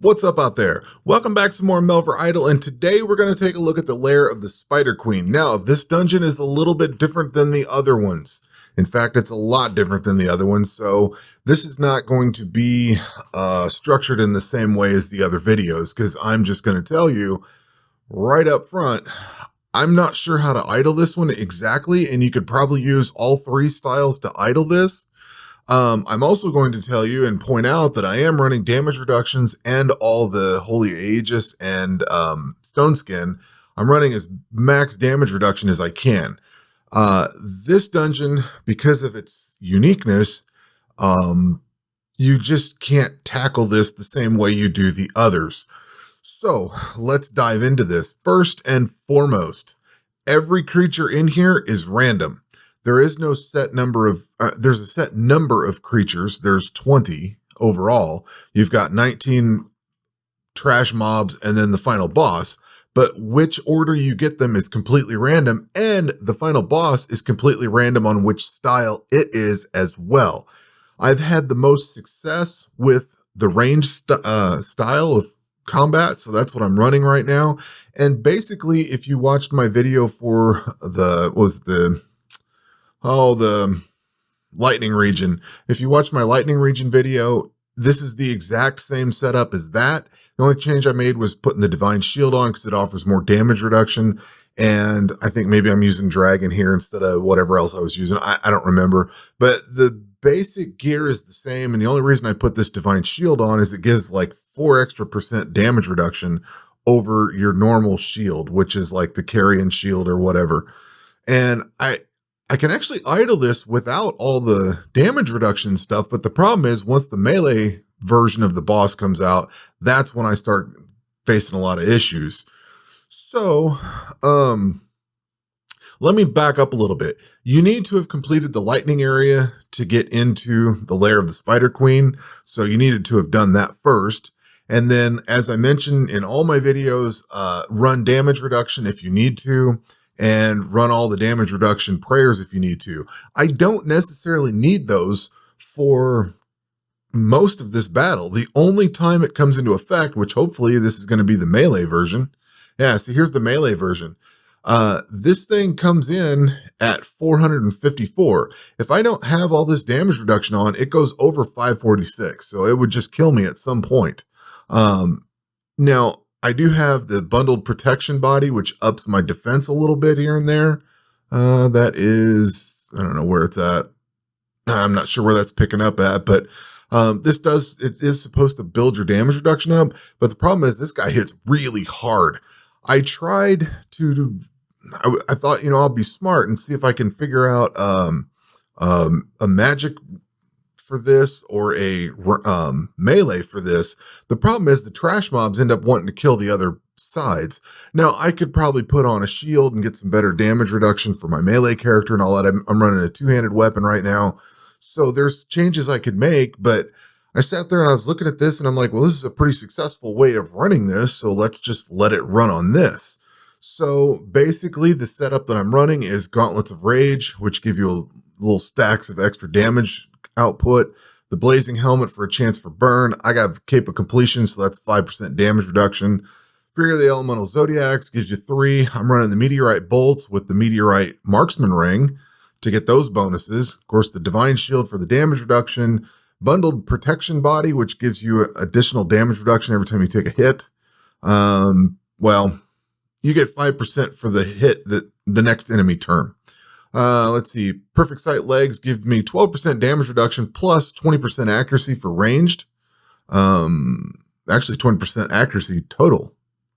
What's up out there? Welcome back to some more Melvor Idol, and today we're going to take a look at the Lair of the Spider Queen. Now, this dungeon is a little bit different than the other ones. In fact, it's a lot different than the other ones, so this is not going to be structured in the same way as the other videos, because I'm just going to tell you right up front, I'm not sure how to idle this one exactly, and you could probably use all three styles to idle this. I'm also going to tell you and point out that I am running damage reductions and all the Holy Aegis and Stone Skin. I'm running as max damage reduction as I can. This dungeon, because of its uniqueness, you just can't tackle this the same way you do the others. So let's dive into this. First and foremost, every creature in here is random. There is no set number of, there's a set number of creatures. There's 20 overall. You've got 19 trash mobs and then the final boss. But which order you get them is completely random. And the final boss is completely random on which style it is as well. I've had the most success with the ranged style of combat. So that's what I'm running right now. And basically, if you watched my video for the lightning region. If you watch my lightning region video, this is the exact same setup as that. The only change I made was putting the divine shield on because it offers more damage reduction. And I think maybe I'm using dragon here instead of whatever else I was using. I don't remember, but the basic gear is the same. And the only reason I put this divine shield on is it gives like 4% extra damage reduction over your normal shield, which is like the carrion shield or whatever. And I can actually idle this without all the damage reduction stuff, but the problem is once the melee version of the boss comes out, that's when I start facing a lot of issues. So, let me back up a little bit. You need to have completed the lightning area to get into the Lair of the Spider Queen, so you needed to have done that first. And then, as I mentioned in all my videos, run damage reduction if you need to, and run all the damage reduction prayers if you need to. I don't necessarily need those for most of this battle. The only time it comes into effect, which hopefully this is going to be the melee version. Yeah, so here's the melee version. This thing comes in at 454. If I don't have all this damage reduction on, it goes over 546. So it would just kill me at some point. Now, I do have the bundled protection body, which ups my defense a little bit here and there. That is, I don't know where it's at. I'm not sure where that's picking up at, but it is supposed to build your damage reduction up. But the problem is this guy hits really hard. I tried I thought, I'll be smart and see if I can figure out a magic for this or a melee for this. The problem is the trash mobs end up wanting to kill the other sides. Now, I could probably put on a shield and get some better damage reduction for my melee character and all that. I'm running a two-handed weapon right now. So there's changes I could make, but I sat there and I was looking at this and I'm like, well, this is a pretty successful way of running this. So let's just let it run on this. So basically the setup that I'm running is Gauntlets of Rage, which give you little stacks of extra damage output, the Blazing Helmet for a chance for burn. I got Cape of Completion, so that's 5% damage reduction. Fury of the Elemental Zodiacs gives you 3. I'm running the Meteorite Bolts with the Meteorite Marksman Ring to get those bonuses. Of course, the Divine Shield for the damage reduction, Bundled Protection Body, which gives you additional damage reduction every time you take a hit. Well, you get 5% for the hit the next enemy turn. Let's see. Perfect Sight Legs give me 12% damage reduction plus 20% accuracy for ranged. Actually 20% accuracy total.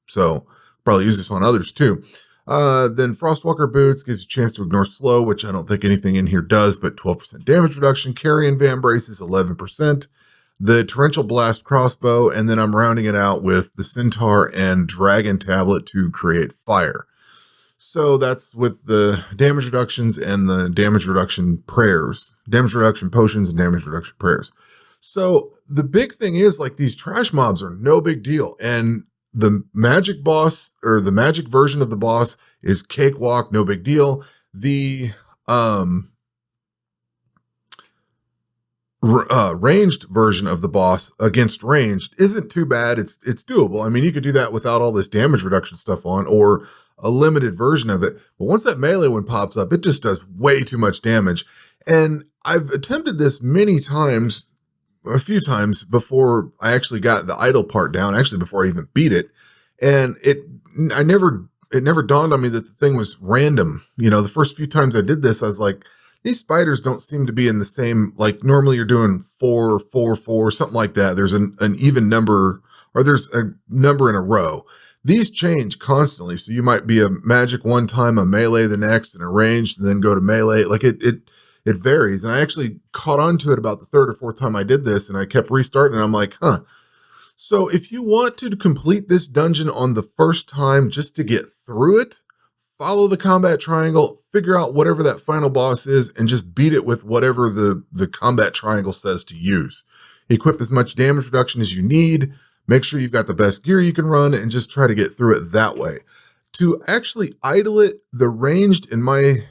So probably use this on others too. Then Frostwalker Boots gives you a chance to ignore slow, which I don't think anything in here does, but 12% damage reduction. Carrion Van Braces 11%. The Torrential Blast Crossbow, and then I'm rounding it out with the Centaur and Dragon Tablet to create fire. So that's with the damage reductions and the damage reduction prayers, damage reduction potions and damage reduction prayers. So the big thing is like these trash mobs are no big deal. And the magic boss or the magic version of the boss is cakewalk, no big deal. The ranged version of the boss against ranged isn't too bad. It's doable. I mean, you could do that without all this damage reduction stuff on, or a limited version of it. But once that melee one pops up, it just does way too much damage. And I've attempted this many times, a few times before I actually got the idle part down, actually before I even beat it. And it never dawned on me that the thing was random. You know, the first few times I did this, I was like, these spiders don't seem to be in the same, like normally you're doing 4, 4, 4, something like that. There's an even number, or there's a number in a row. These change constantly. So you might be a magic one time, a melee the next, and a ranged, and then go to melee. Like it varies. And I actually caught on to it about the third or fourth time I did this, and I kept restarting, and I'm like, huh. So if you want to complete this dungeon on the first time just to get through it, follow the combat triangle, figure out whatever that final boss is, and just beat it with whatever the combat triangle says to use. Equip as much damage reduction as you need, make sure you've got the best gear you can run, and just try to get through it that way. To actually idle it, the ranged, in my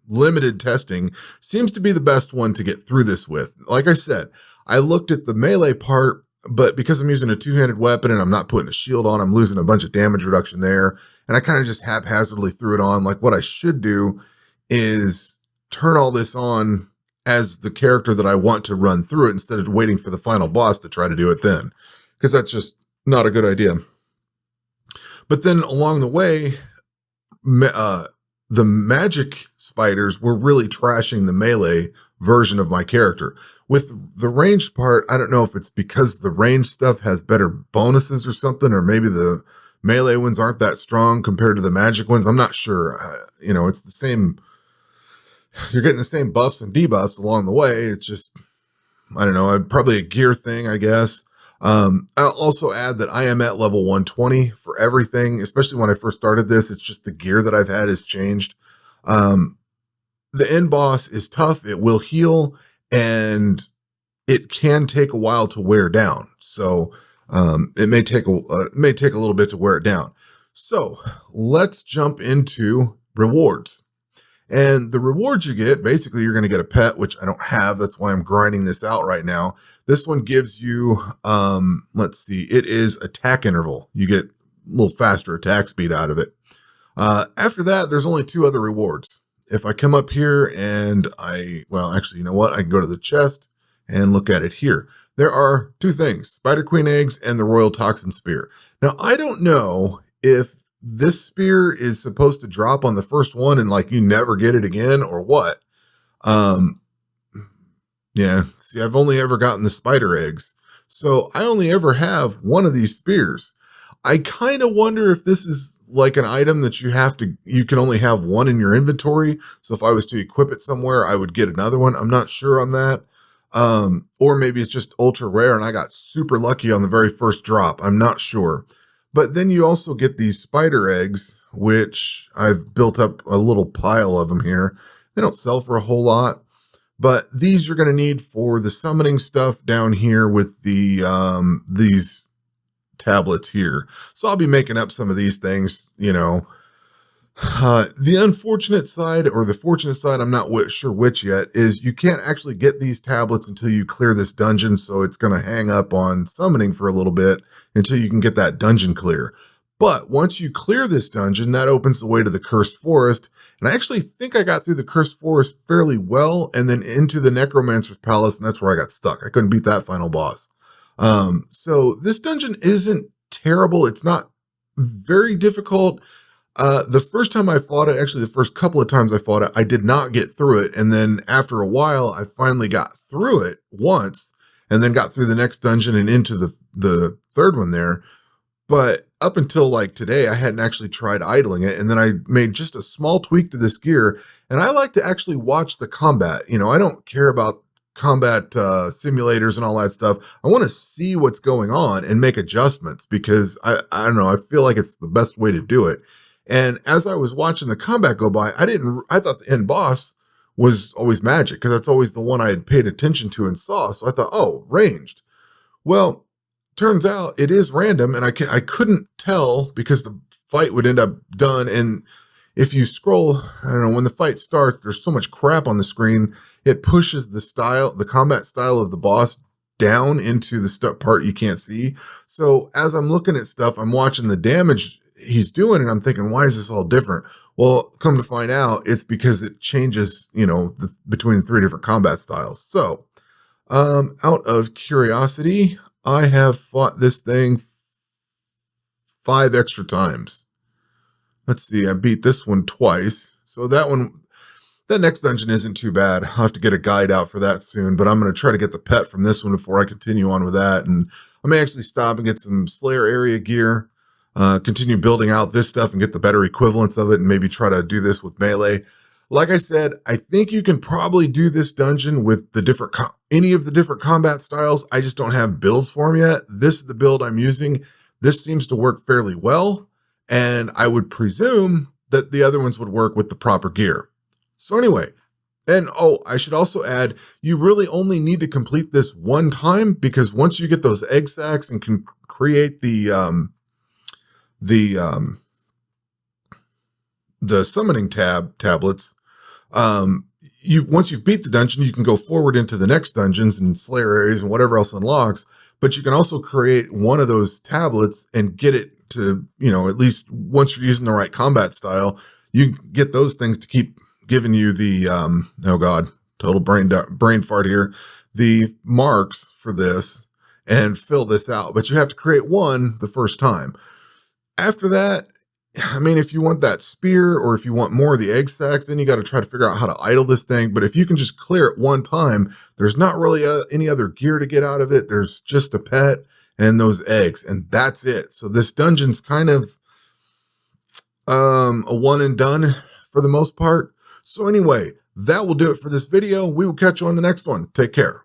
limited testing, seems to be the best one to get through this with. Like I said, I looked at the melee part, but because I'm using a two-handed weapon and I'm not putting a shield on, I'm losing a bunch of damage reduction there. And I kind of just haphazardly threw it on. Like, what I should do is turn all this on as the character that I want to run through it, instead of waiting for the final boss to try to do it then, because that's just not a good idea. But then along the way, the magic spiders were really trashing the melee version of my character. With the ranged part, I don't know if it's because the ranged stuff has better bonuses or something, or maybe the melee ones aren't that strong compared to the magic ones. I'm not sure. You know, it's the same. You're getting the same buffs and debuffs along the way. It's just, I don't know, probably a gear thing, I guess. I'll also add that I am at level 120 for everything, especially when I first started this. It's just the gear that I've had has changed. The end boss is tough. It will heal, and it can take a while to wear down. So it may take a little bit to wear it down. So let's jump into rewards. And the rewards you get, basically, you're going to get a pet, which I don't have. That's why I'm grinding this out right now. This one gives you, let's see, it is attack interval. You get a little faster attack speed out of it. After that, there's only 2 other rewards. If I come up here and well, actually, you know what? I can go to the chest and look at it here. There are 2 things, Spider Queen eggs and the Royal Toxin Spear. Now, I don't know if this spear is supposed to drop on the first one and like you never get it again, or what. Yeah, see, I've only ever gotten the spider eggs, so I only ever have one of these spears. I kind of wonder if this is like an item that you can only have one in your inventory. So if I was to equip it somewhere, I would get another one. I'm not sure on that. Or maybe it's just ultra rare and I got super lucky on the very first drop. I'm not sure. But then you also get these spider eggs, which I've built up a little pile of them here. They don't sell for a whole lot, but these you're going to need for the summoning stuff down here with the these tablets here. So I'll be making up some of these things, you know. The unfortunate side, or the fortunate side, I'm not sure which yet, is you can't actually get these tablets until you clear this dungeon. So it's going to hang up on summoning for a little bit until you can get that dungeon clear. But once you clear this dungeon, that opens the way to the Cursed Forest. And I actually think I got through the Cursed Forest fairly well, and then into the Necromancer's Palace, and that's where I got stuck. I couldn't beat that final boss. So this dungeon isn't terrible. It's not very difficult. The first time I fought it, actually the first couple of times I fought it, I did not get through it. And then after a while, I finally got through it once, and then got through the next dungeon and into the third one there. But up until like today, I hadn't actually tried idling it. And then I made just a small tweak to this gear. And I like to actually watch the combat. You know, I don't care about combat simulators and all that stuff. I want to see what's going on and make adjustments, because I don't know, I feel like it's the best way to do it. And as I was watching the combat go by, I thought the end boss was always magic, because that's always the one I had paid attention to and saw. So I thought, oh, ranged. Well, turns out it is random, and I couldn't tell because the fight would end up done. And if you scroll, I don't know, when the fight starts, there's so much crap on the screen, it pushes the combat style of the boss down into the part you can't see. So as I'm looking at stuff, I'm watching the damage he's doing, and I'm thinking, why is this all different? Well, come to find out, it's because it changes, between the three different combat styles. So, out of curiosity, I have fought this thing 5 extra times. Let's see, I beat this one twice. So that next dungeon isn't too bad. I'll have to get a guide out for that soon, but I'm going to try to get the pet from this one before I continue on with that. And I may actually stop and get some Slayer area gear, continue building out this stuff and get the better equivalents of it, and maybe try to do this with melee. Like I said, I think you can probably do this dungeon with any of the different combat styles. I just don't have builds for them yet. This is the build I'm using. This seems to work fairly well, and I would presume that the other ones would work with the proper gear. So anyway, and I should also add, you really only need to complete this one time, because once you get those egg sacs and can create the summoning tablets, once you've beat the dungeon, you can go forward into the next dungeons and Slayer areas and whatever else unlocks. But you can also create one of those tablets and get it to, at least once you're using the right combat style, you get those things to keep giving you the oh god, total brain fart here, the marks for this and fill this out. But you have to create one the first time. After that, I mean, if you want that spear or if you want more of the egg sacs, then you got to try to figure out how to idle this thing. But if you can just clear it one time, there's not really any other gear to get out of it. There's just a pet and those eggs, and that's it. So this dungeon's kind of a one and done for the most part. So anyway, that will do it for this video. We will catch you on the next one. Take care.